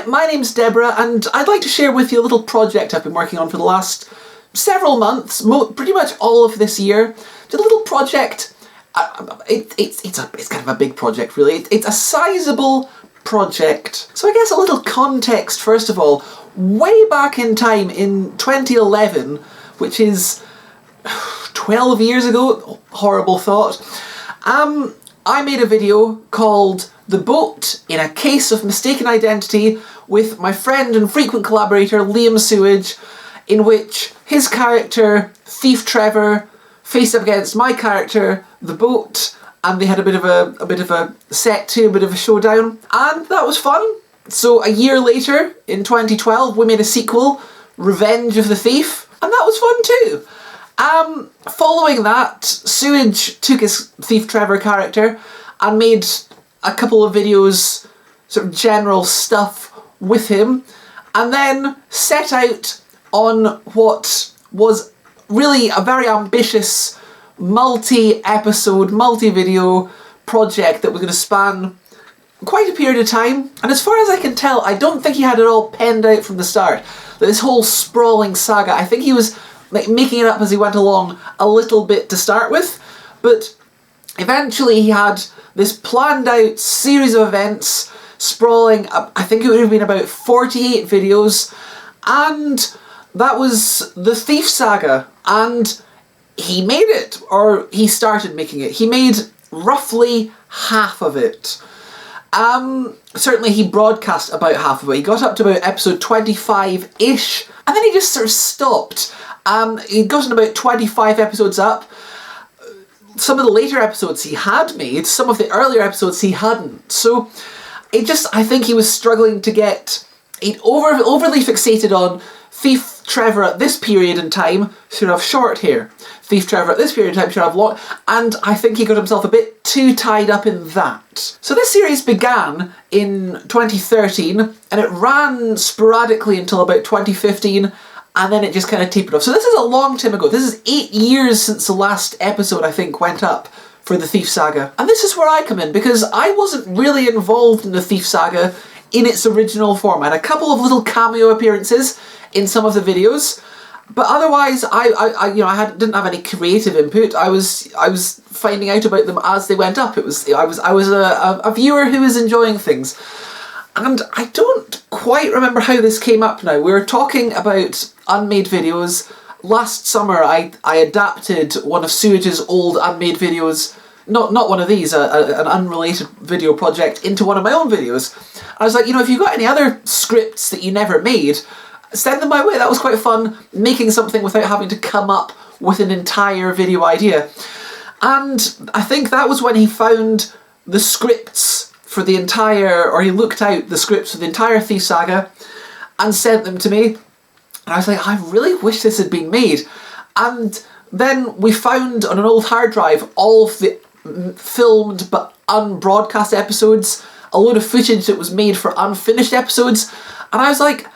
my name's Deborah, and I'd like to share with you a little project I've been working on for the last several months, pretty much all of this year. It's a little project. It's kind of a big project, really. It's a sizable project. So I guess a little context, first of all. Way back in time, in 2011, which is 12 years ago, horrible thought, I made a video called The Boat in a Case of Mistaken Identity with my friend and frequent collaborator Liam Sewage, in which his character, Thief Trevor, faced up against my character, The Boat, and they had a bit of a set to, a bit of a showdown, and that was fun. So a year later, in 2012, we made a sequel, Revenge of the Thief, and that was fun too. Following that, Sewage took his Thief Trevor character and made a couple of videos, sort of general stuff with him, and then set out on what was really a very ambitious multi-episode, multi-video project that was going to span quite a period of time. And as far as I can tell, I don't think he had it all penned out from the start. This whole sprawling saga, I think he was making it up as he went along a little bit to start with, but eventually he had this planned out series of events sprawling, I think it would have been about 48 videos, and that was the Thief Saga, and he made it, or he started making it. He made roughly half of it. Certainly he broadcast about half of it. He got up to about episode 25-ish, and then he just sort of stopped. He'd gotten about 25 episodes up. Some of the later episodes he had made, some of the earlier episodes he hadn't. So I think he was struggling to get overly fixated on Thief Trevor at this period in time should have short hair. Thief Trevor at this period in time should have long, and I think he got himself a bit too tied up in that. So this series began in 2013, and it ran sporadically until about 2015, and then it just kind of tapered off. So this is a long time ago. This is 8 years since the last episode, I think, went up for the Thief Saga. And this is where I come in, because I wasn't really involved in the Thief Saga in its original form. I had a couple of little cameo appearances in some of the videos, but otherwise I didn't have any creative input. I was finding out about them as they went up. I was a viewer who was enjoying things. And I don't quite remember how this came up now. We were talking about unmade videos. Last summer I adapted one of Sewage's old unmade videos, not one of these, an unrelated video project, into one of my own videos. I was like, if you've got any other scripts that you never made, send them my way. That was quite fun, making something without having to come up with an entire video idea. And I think that was when he found the scripts for the entire, or he looked out the scripts for the entire Thief Saga and sent them to me. And I was like, I really wish this had been made. And then we found on an old hard drive all of the filmed but unbroadcast episodes, a load of footage that was made for unfinished episodes, and I was like,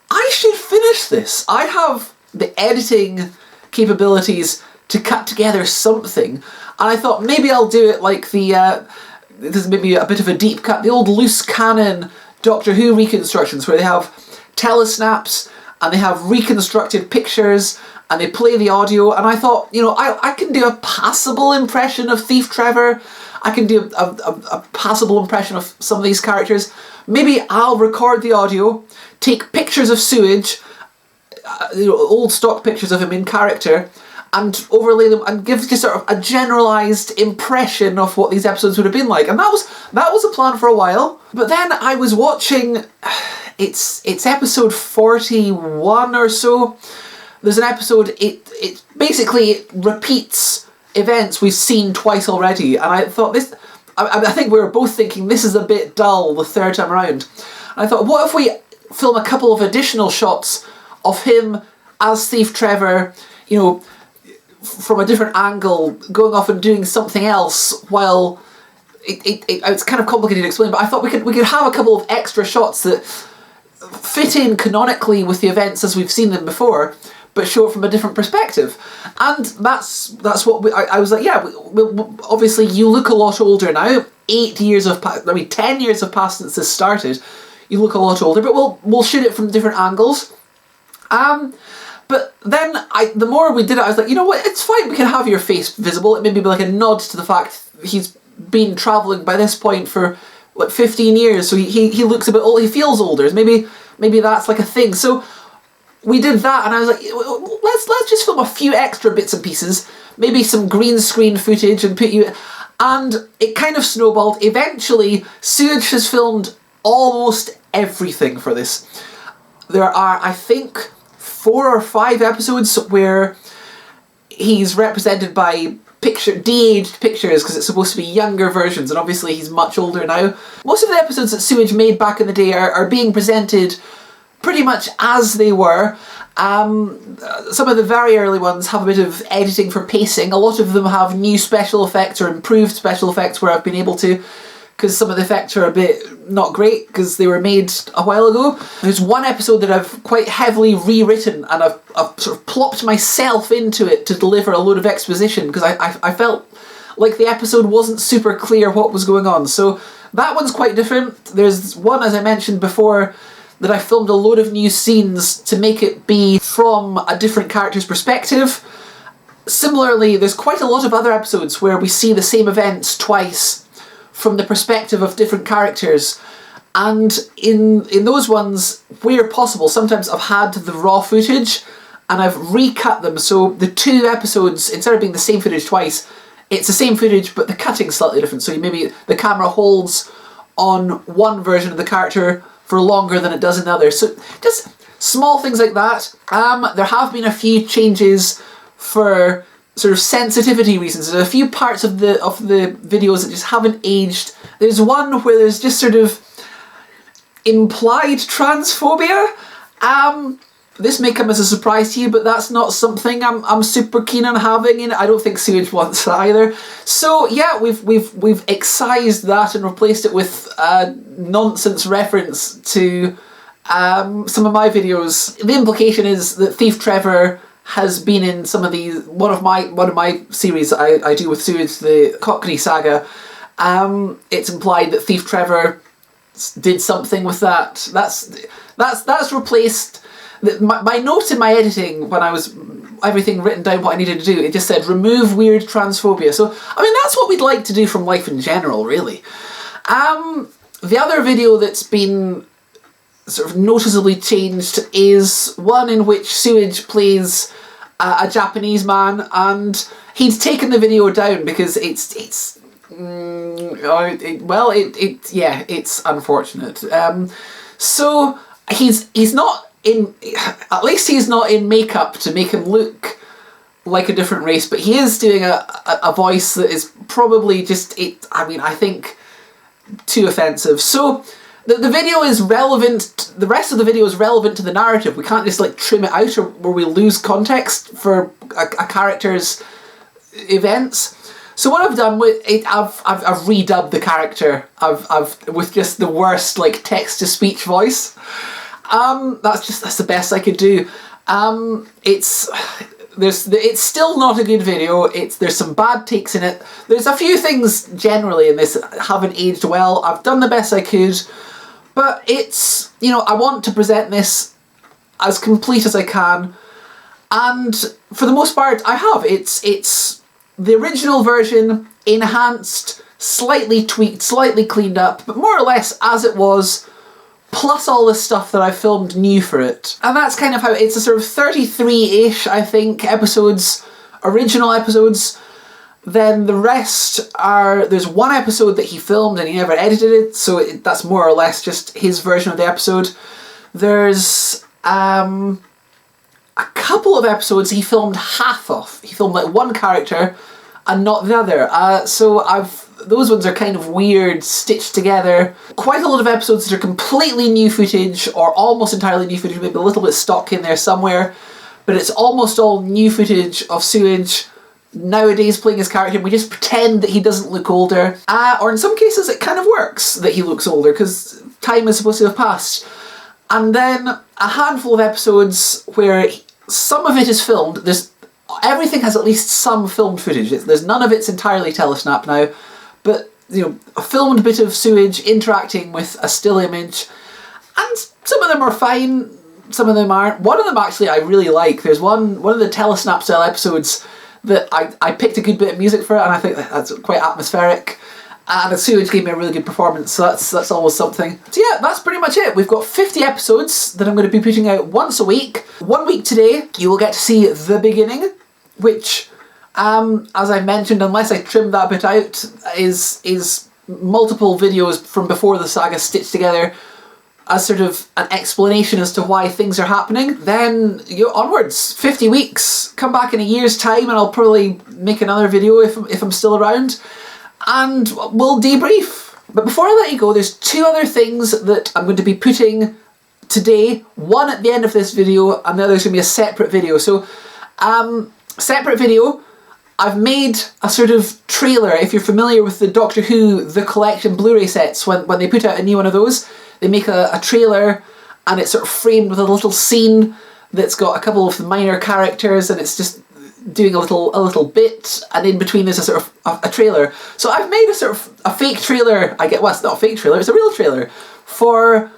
I should finish this. I have the editing capabilities to cut together something, and I thought maybe I'll do it like this is maybe a bit of a deep cut, the old loose cannon Doctor Who reconstructions where they have telesnaps and they have reconstructed pictures and they play the audio, and I thought, I can do a passable impression of Thief Trevor. I can do a passable impression of some of these characters. Maybe I'll record the audio, take pictures of Sewage, old stock pictures of him in character, and overlay them and give just sort of a generalised impression of what these episodes would have been like. And that was a plan for a while. But then I was watching, it's episode 41 or so. There's an episode, it basically repeats events we've seen twice already, and I thought this, I think we were both thinking this is a bit dull the third time around. And I thought, what if we film a couple of additional shots of him as Thief Trevor, from a different angle, going off and doing something else while it's kind of complicated to explain, but I thought we could have a couple of extra shots that fit in canonically with the events as we've seen them before, but show it from a different perspective. And that's what I was like, yeah, obviously you look a lot older now. 10 years have passed since this started. you look a lot older, but we'll shoot it from different angles. But then the more we did it, I was like, you know what, it's fine, we can have your face visible. It made me be like a nod to the fact he's been travelling by this point for like 15 years, so he looks a bit old, he feels older. Maybe that's like a thing. So we did that, and I was like, let's just film a few extra bits and pieces, maybe some green screen footage and put you... And it kind of snowballed. Eventually, Sewage has filmed almost everything for this. There are, I think, 4 or 5 episodes where he's represented by de-aged pictures, because it's supposed to be younger versions, and obviously he's much older now. Most of the episodes that Sewage made back in the day are being presented pretty much as they were. Some of the very early ones have a bit of editing for pacing. A lot of them have new special effects or improved special effects where I've been able to, because some of the effects are a bit not great because they were made a while ago. There's one episode that I've quite heavily rewritten, and I've sort of plopped myself into it to deliver a load of exposition, because I felt like the episode wasn't super clear what was going on. So that one's quite different. There's one, as I mentioned before, that I filmed a load of new scenes to make it be from a different character's perspective. Similarly, there's quite a lot of other episodes where we see the same events twice from the perspective of different characters. And in those ones, where possible, sometimes I've had the raw footage and I've recut them. So the 2 episodes, instead of being the same footage twice, it's the same footage, but the cutting's slightly different. So maybe the camera holds on one version of the character for longer than it does in the other. So just small things like that. There have been a few changes for sort of sensitivity reasons. There's a few parts of the videos that just haven't aged. There's one where there's just sort of implied transphobia. This may come as a surprise to you, but that's not something I'm super keen on having in it. I don't think Sewage wants that either. So yeah, we've excised that and replaced it with a nonsense reference to some of my videos. The implication is that Thief Trevor has been in some of these, one of my series that I do with Sewage, the Cockney Saga. It's implied that Thief Trevor did something with that. That's replaced. My note in my editing, when I was everything written down what I needed to do, it just said remove weird transphobia. So I mean, that's what we'd like to do from life in general, really. The other video that's been sort of noticeably changed is one in which Sewage plays a Japanese man, and he's taken the video down because it's unfortunate. So he's not in, at least he's not in makeup to make him look like a different race, but he is doing a voice that is probably just, I think too offensive. So the video is relevant, the rest of the video is relevant to the narrative. We can't just like trim it out or we lose context for a character's events. So what I've done with it, I've redubbed the character. I've with just the worst like text to speech voice. That's the best I could do. It's still not a good video. There's some bad takes in it. There's a few things generally in this that haven't aged well. I've done the best I could, but it's, you know, I want to present this as complete as I can, and for the most part I have. It's the original version, enhanced, slightly tweaked, slightly cleaned up, but more or less as it was, plus all the stuff that I filmed new for it. And that's kind of how it's a sort of 33-ish, I think, episodes, original episodes. Then the rest are, there's one episode that he filmed and he never edited it, so that's more or less just his version of the episode. There's a couple of episodes he filmed half of. He filmed like one character and not the other. So those ones are kind of weird, stitched together. Quite a lot of episodes that are completely new footage, or almost entirely new footage, maybe a little bit stock in there somewhere, but it's almost all new footage of Sewage nowadays playing his character, and we just pretend that he doesn't look older. Or in some cases it kind of works that he looks older, because time is supposed to have passed. And then a handful of episodes where some of it is filmed. Everything has at least some filmed footage. There's none of it's entirely telesnap now, but you know, a filmed bit of Sewage interacting with a still image. And some of them are fine, some of them aren't. One of them actually I really like. There's one of the Telesnap style episodes that I picked a good bit of music for it, and I think that's quite atmospheric. And the sewage gave me a really good performance, so that's always something. So yeah, that's pretty much it. We've got 50 episodes that I'm going to be putting out once a week. 1 week today, you will get to see the beginning, which, as I mentioned, unless I trim that bit out, is multiple videos from before the saga stitched together as sort of an explanation as to why things are happening. Then onwards, 50 weeks, come back in a year's time and I'll probably make another video if I'm still around, and we'll debrief. But before I let you go, there's two other things that I'm going to be putting today. One at the end of this video, and the other's going to be a separate video. So, separate video, I've made a sort of trailer. If you're familiar with the Doctor Who The Collection Blu-ray sets, when they put out a new one of those, they make a trailer and it's sort of framed with a little scene that's got a couple of the minor characters and it's just doing a little bit, and in between there's a sort of a trailer. So I've made a sort of a fake trailer, well, it's not a fake trailer, it's a real trailer for...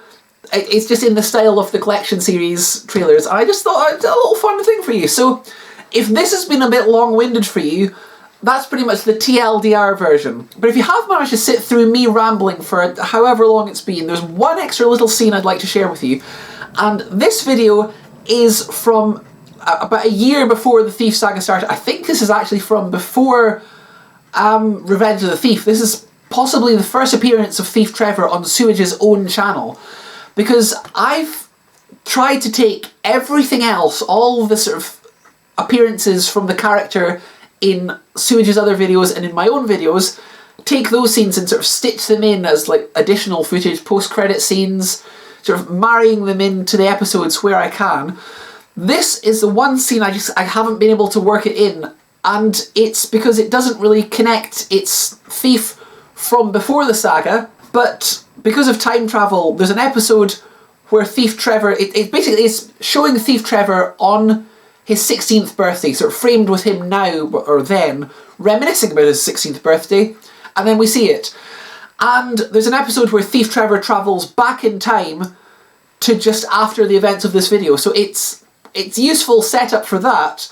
It's just in the style of the collection series trailers, and I just thought I'd do a little fun thing for you. So if this has been a bit long-winded for you, that's pretty much the TLDR version. But if you have managed to sit through me rambling for however long it's been, there's one extra little scene I'd like to share with you. And this video is from about a year before the Thief saga started. I think this is actually from before Revenge of the Thief. This is possibly the first appearance of Thief Trevor on Sewage's own channel. Because I've tried to take everything else, all the sort of appearances from the character in Sewage's other videos and in my own videos, take those scenes and sort of stitch them in as like additional footage, post-credit scenes, sort of marrying them into the episodes where I can. This is the one scene I haven't been able to work it in, and it's because it doesn't really connect. It's Thief from before the saga, but because of time travel, there's an episode where Thief Trevor, it basically is showing Thief Trevor on his 16th birthday, sort of framed with him now, or then, reminiscing about his 16th birthday, and then we see it. And there's an episode where Thief Trevor travels back in time to just after the events of this video, so it's useful setup for that.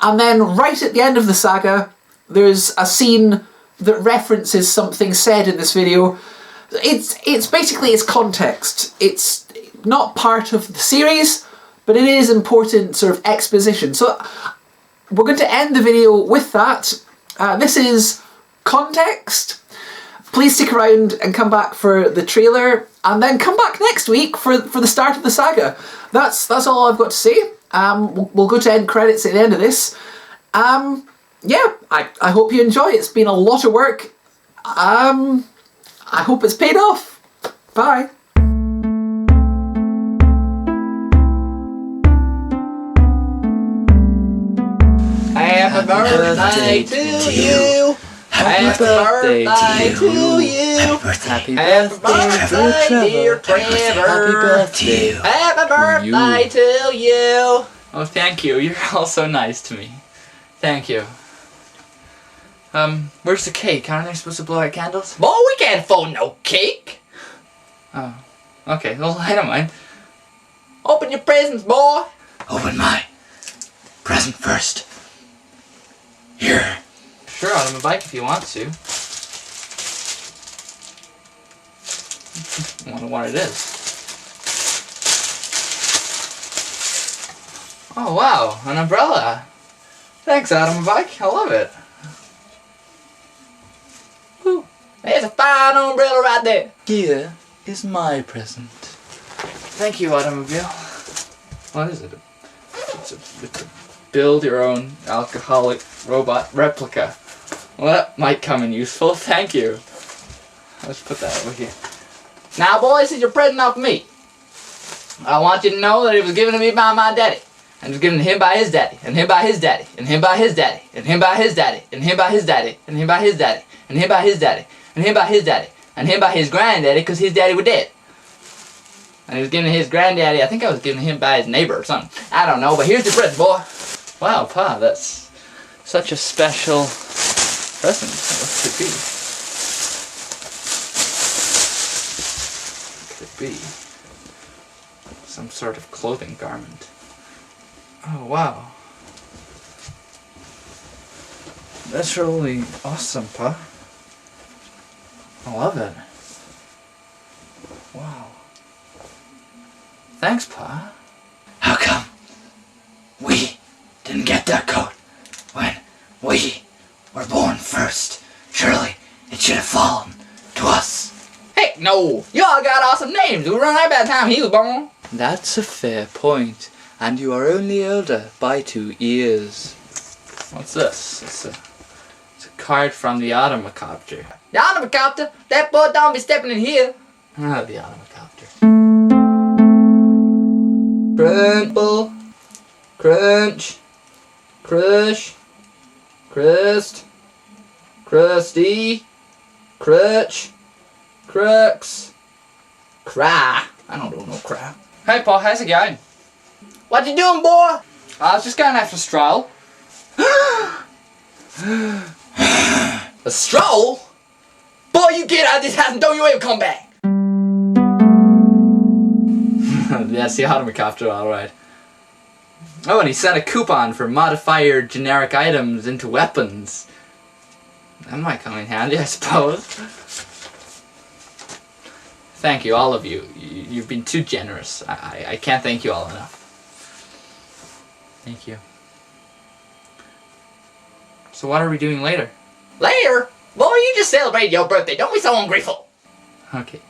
And then right at the end of the saga, there's a scene that references something said in this video. It's basically, it's context. It's not part of the series, but it is important sort of exposition. So we're going to end the video with that. This is context. Please stick around and come back for the trailer, and then come back next week for the start of the saga. That's all I've got to say. We'll go to end credits at the end of this. Yeah, I hope you enjoy. It's been a lot of work. I hope it's paid off. Bye. Happy birthday to you. Happy birthday to you. Happy birthday, dear Trevor. Happy birthday. Happy birthday to you. Oh, thank you. You're all so nice to me. Thank you. Where's the cake? Aren't they supposed to blow out candles? Boy, we can't afford no cake. Oh. Okay, well, I don't mind. Open your presents, boy. Open my present first. Here. Sure, on the bike if you want to. I wonder what it is. Oh wow, an umbrella. Thanks, Adam Bike. I love it. Woo. There's a fine umbrella right there. Here is my present. Thank you, Automobile. What is it? It's a build your own alcoholic robot replica. Well, that might come in useful. Thank you. Let's put that over here. Now, boys, this is your present off me. I want you to know that it was given to me by my daddy. And it was given to him by his daddy, and him by his daddy, and him by his daddy, and him by his daddy, and him by his daddy, and him by his daddy, and him by his daddy, and him by his daddy, and him by his granddaddy, because his daddy was dead. And he was given to his granddaddy, I think I was given to him by his neighbor or something. I don't know, but here's the present, boy. Wow, Pa, that's such a special present. What could it be? What could it be? some sort of clothing garment. Oh, wow. That's really awesome, Pa. I love it. Wow. Thanks, Pa. How come we didn't get that coat when we were born first? Surely it should have fallen to us. Heck no! Y'all got awesome names. We run right by the time he was born. That's a fair point. And you are only older by 2 years. What's this? It's a card from the Automocopter. The Automocopter? That boy don't be stepping in here. Ah, the Automocopter. Crumple. Crunch. Crush. Crust. Crusty. Crutch. Crux. Cry. I don't know no cry. Hey Paul, how's it going? What you doing, boy? I was just going after a stroll. A stroll? Boy, you get out of this house and don't you ever come back. That's the Automocopter, alright. Oh, and he sent a coupon for modifier generic items into weapons. That might come in handy, I suppose. Thank you, all of you. You've been too generous. I can't thank you all enough. Thank you. So what are we doing later? Later? Boy, you just celebrated your birthday. Don't be so ungrateful. Okay.